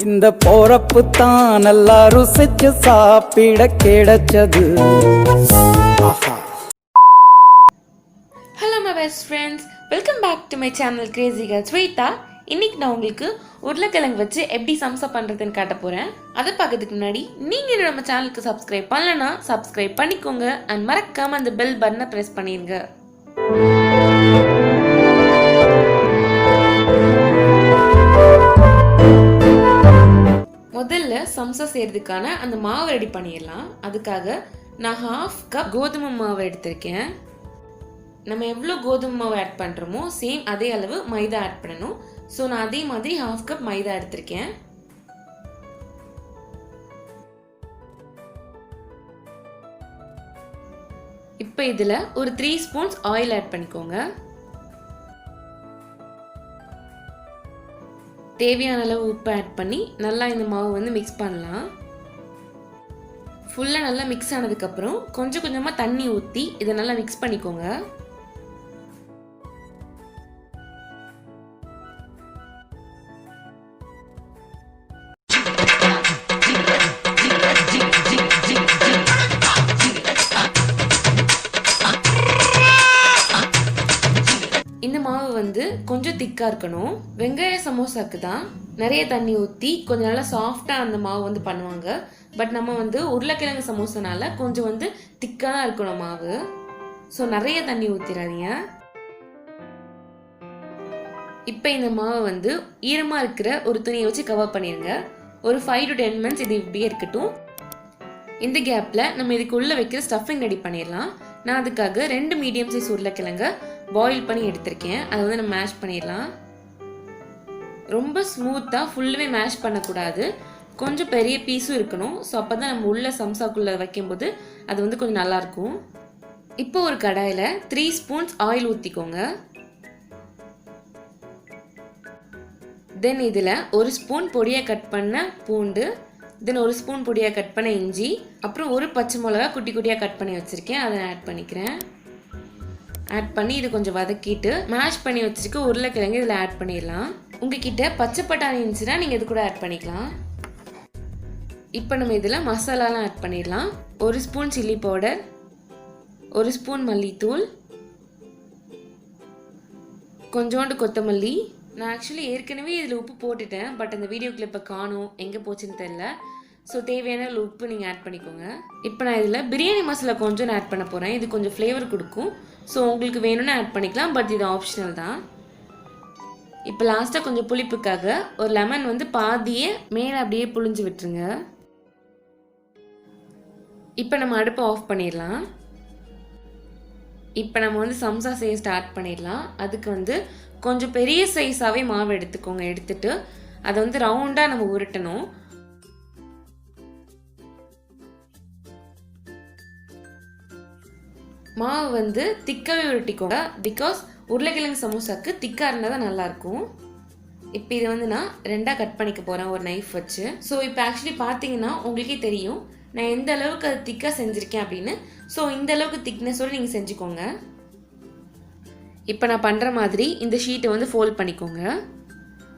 இந்த போறப்பு தான் நல்லா ருசிச்சு சாப்பிட கிடைச்சது. Hello my best friends, welcome back to my channel crazy girl Shweta. இன்னைக்கு நான் உங்களுக்கு உருளைக்கிழங்கு வச்சு எப்படி சம்சா பண்ணுறதுன்னு காட்ட போகிறேன். அதை பார்க்கறதுக்கு முன்னாடி நீங்கள் நம்ம சேனலுக்கு சப்ஸ்கிரைப் பண்ணலன்னா சப்ஸ்கிரைப் பண்ணிக்கோங்க அண்ட் மறக்காமல் அந்த பெல் பட்டனை ப்ரெஸ் பண்ணிடுங்க. முதல்ல சம்சா செய்கிறதுக்கான அந்த மாவு ரெடி பண்ணிடலாம். அதுக்காக நான் 1/2 கப் கோதுமை மாவு எடுத்திருக்கேன். நம்ம எவ்வளோ கோதுமை மாவு ஆட் பண்ணுறோமோ சேம் அதே அளவு மைதா ஆட் பண்ணணும். ஸோ நான் அதே மாதிரி 1/2 கப் மைதா எடுத்திருக்கேன். இப்போ இதில் ஒரு 3 ஸ்பூன்ஸ் ஆயில் ஆட் பண்ணிக்கோங்க. தேவையான அளவு உப்பு ஆட் பண்ணி நல்லா இந்த மாவு வந்து மிக்ஸ் பண்ணலாம். ஃபுல்லாக நல்லா மிக்ஸ் ஆனதுக்கப்புறம் கொஞ்சம் கொஞ்சமாக தண்ணி ஊற்றி இதை நல்லா மிக்ஸ் பண்ணிக்கோங்க. இந்த மாவு வந்து கொஞ்சம் திக்காக இருக்கணும். வெங்காய சமோசாக்கு தான் நிறைய தண்ணி ஊற்றி கொஞ்சம் நல்லா சாஃப்டாக அந்த மாவு வந்து பண்ணுவாங்க. பட் நம்ம வந்து உருளைக்கிழங்கு சமோசானால கொஞ்சம் வந்து திக்காக தான் இருக்கணும் மாவு. ஸோ நிறைய தண்ணி ஊற்றிடாதீங்க. இப்போ இந்த மாவை வந்து ஈரமாக இருக்கிற ஒரு துணியை வச்சு கவர் பண்ணிடுங்க. ஒரு 5 to 10 minutes இது இப்படியே இருக்கட்டும். இந்த கேப்பில் நம்ம இதுக்கு உள்ளே வைக்கிற ஸ்டஃபிங் ரெடி பண்ணிடலாம். நான் அதுக்காக 2 மீடியம் சைஸ் உருளைக்கிழங்க பாயில் பண்ணி எடுத்திருக்கேன். அதை வந்து நம்ம மேஷ் பண்ணிடலாம். ரொம்ப ஸ்மூத்தாக ஃபுல்லுமே மேஷ் பண்ணக்கூடாது, கொஞ்சம் பெரிய பீஸும் இருக்கணும். ஸோ அப்போ தான் நம்ம உள்ள சம்சாக்குள்ளே வைக்கும்போது அது வந்து கொஞ்சம் நல்லாயிருக்கும். இப்போ ஒரு கடாயில் 3 ஸ்பூன்ஸ் ஆயில் ஊற்றிக்கோங்க. தென் இதில் 1 ஸ்பூன் பொடியாக கட் பண்ண பூண்டு, தென் 1 ஸ்பூன் பொடியாக கட் பண்ண இஞ்சி, அப்புறம் ஒரு பச்சை மிளகா குட்டி குட்டியாக கட் பண்ணி வச்சுருக்கேன், அதை ஆட் பண்ணிக்கிறேன். ஆட் பண்ணி இது கொஞ்சம் வதக்கிட்டு மேஷ் பண்ணி வச்சுருக்க உருளைக்கிழங்கு இதில் ஆட் பண்ணிடலாம். உங்ககிட்ட பச்சை பட்டாணி இருந்துச்சுன்னா நீங்கள் இது கூட ஆட் பண்ணிக்கலாம். இப்போ நம்ம இதில் மசாலாலாம் ஆட் பண்ணிடலாம். 1 ஸ்பூன் சில்லி பவுடர், 1 ஸ்பூன் மல்லித்தூள், கொஞ்சோண்டு கொத்தமல்லி. நான் ஆக்சுவலி ஏற்கனவே இதில் உப்பு போட்டுட்டேன், பட் அந்த வீடியோ கிளிப்பை காணும், எங்கே போச்சுன்னு தெரில. ஸோ தேவையான உப்பு நீங்கள் ஆட் பண்ணிக்கோங்க. இப்போ நான் இதில் பிரியாணி மசாலா கொஞ்சம் ஆட் பண்ண போகிறேன். இது கொஞ்சம் ஃப்ளேவர் கொடுக்கும். ஸோ உங்களுக்கு வேணும்னு ஆட் பண்ணிக்கலாம், பட் இது ஆப்ஷனல் தான். இப்போ லாஸ்ட்டாக கொஞ்சம் புளிப்புக்காக ஒரு லெமன் வந்து பாதியே மேலே அப்படியே புளிஞ்சு விட்டுருங்க. இப்போ நம்ம அடுப்பை ஆஃப் பண்ணிடலாம். இப்போ நம்ம வந்து சம்சா செய்ய ஸ்டார்ட் பண்ணிடலாம். அதுக்கு வந்து கொஞ்சம் பெரிய சைஸாகவே மாவு எடுத்துக்கோங்க. எடுத்துட்டு அதை வந்து ரவுண்டாக நம்ம உருட்டணும். மாவு வந்து திக்காகவே உருட்டிக்கோங்க, பிகாஸ் உருளைக்கிழங்கு சமோசாக்கு திக்காக இருந்தால் தான் நல்லாயிருக்கும். இப்போ இதை வந்து நான் 2ஆக கட் பண்ணிக்க போகிறேன் ஒரு நைஃப் வச்சு. ஸோ இப்போ ஆக்சுவலி பார்த்தீங்கன்னா உங்களுக்கே தெரியும் நான் எந்த அளவுக்கு அது திக்காக செஞ்சுருக்கேன் அப்படின்னு. ஸோ இந்த அளவுக்கு திக்னஸோடு நீங்கள் செஞ்சுக்கோங்க. இப்போ நான் பண்ணுற மாதிரி இந்த ஷீட்டை வந்து ஃபோல்ட் பண்ணிக்கோங்க.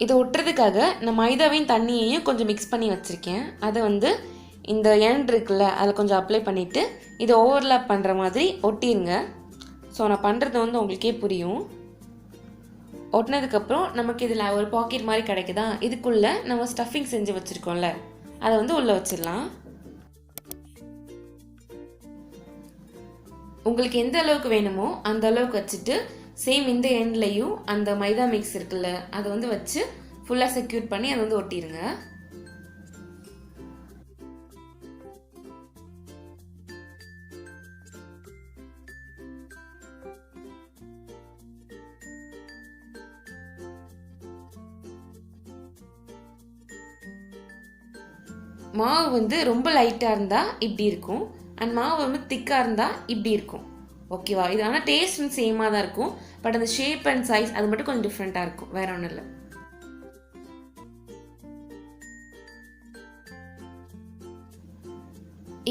இதை ஒட்டுறதுக்காக நான் மைதாவையும் தண்ணியையும் கொஞ்சம் மிக்ஸ் பண்ணி வச்சுருக்கேன். அதை வந்து இந்த எண்ட் இருக்குல்ல அதில் கொஞ்சம் அப்ளை பண்ணிவிட்டு இதை ஓவர்லாப் பண்ணுற மாதிரி ஒட்டிடுங்க. ஸோ நான் பண்ணுறது வந்து உங்களுக்கே புரியும். ஒட்டினதுக்கப்புறம் நமக்கு இதில் ஒரு பாக்கெட் மாதிரி கிடைக்குதா, இதுக்குள்ளே நம்ம ஸ்டஃபிங் செஞ்சு வச்சுருக்கோம்ல அதை வந்து உள்ளே வச்சிடலாம். உங்களுக்கு எந்த அளவுக்கு வேணுமோ அந்த அளவுக்கு வச்சுட்டு சேம் இந்த எண்ட்லையும் அந்த மைதா மிக்ஸ் இருக்குல்ல அதை வந்து வச்சு ஃபுல்லாக செக்யூர் பண்ணி அதை வந்து ஒட்டிடுங்க. மாவு வந்து ரொம்ப லைட்டாக இருந்தால் இப்படி இருக்கும், அண்ட் மாவு வந்து திக்காக இருந்தால் இப்படி இருக்கும். ஓகேவா? இது ஆனால் டேஸ்ட் வந்து சேமாக தான் இருக்கும், பட் அந்த ஷேப் அண்ட் சைஸ் அது மட்டும் கொஞ்சம் டிஃப்ரெண்ட்டாக இருக்கும், வேற ஒன்றும் இல்லை.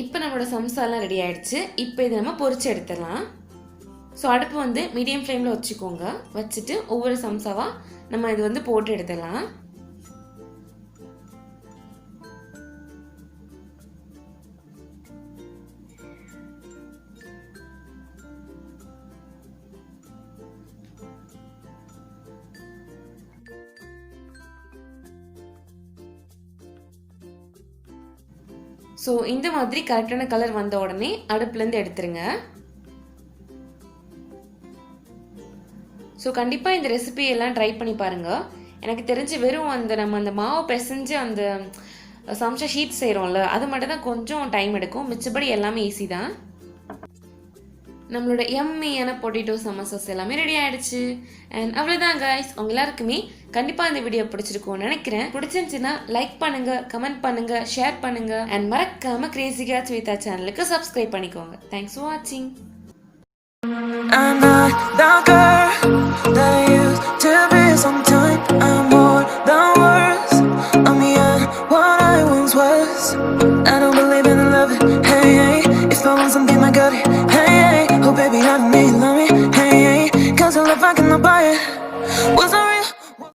இப்போ நம்மளோட சம்சாலாம் ரெடி ஆயிடுச்சு. இப்போ இதை நம்ம பொரிச்சு எடுத்துடலாம். ஸோ அடுப்பு வந்து மீடியம் ஃப்ளேமில் வச்சுக்கோங்க. வச்சுட்டு ஒவ்வொரு சம்சாவாக நம்ம இது வந்து போட்டு எடுத்துடலாம். ஸோ இந்த மாதிரி கரெக்டான கலர் வந்த உடனே அடுப்புலேருந்து எடுத்துருங்க. ஸோ கண்டிப்பாக இந்த ரெசிபியெல்லாம் ட்ரை பண்ணி பாருங்கள். எனக்கு தெரிஞ்சு வெறும் நம்ம அந்த மாவு பிசைஞ்சு அந்த சம்சா ஷீட் செய்கிறோம்ல, அது மட்டும் தான் கொஞ்சம் டைம் எடுக்கும். மிச்சபடி எல்லாமே ஈஸி தான். நம்மளோட எம்மியான பொட்டேட்டோ சமோசாஸ் எல்லாமே ரெடி ஆகிடுச்சு. அண்ட் அவ்வளோதான் கைஸ். உங்க எல்லாருக்குமே கண்டிப்பாக இந்த வீடியோ பிடிச்சிருக்கும்னு நினைக்கிறேன். பிடிச்சிருந்துச்சுன்னா லைக் பண்ணுங்கள், கமெண்ட் பண்ணுங்கள், ஷேர் பண்ணுங்கள். அண்ட் மறக்காமல் கிரேசி கேட்ஸ் வித் சேனலுக்கு சப்ஸ்கிரைப் பண்ணிக்கோங்க. தேங்க்ஸ் ஃபார் வாட்சிங். I'm not the girl that used to be sometime. I'm more than words. I'm beyond what I once was. I don't believe in love. Hey, hey. If I want something, I got it.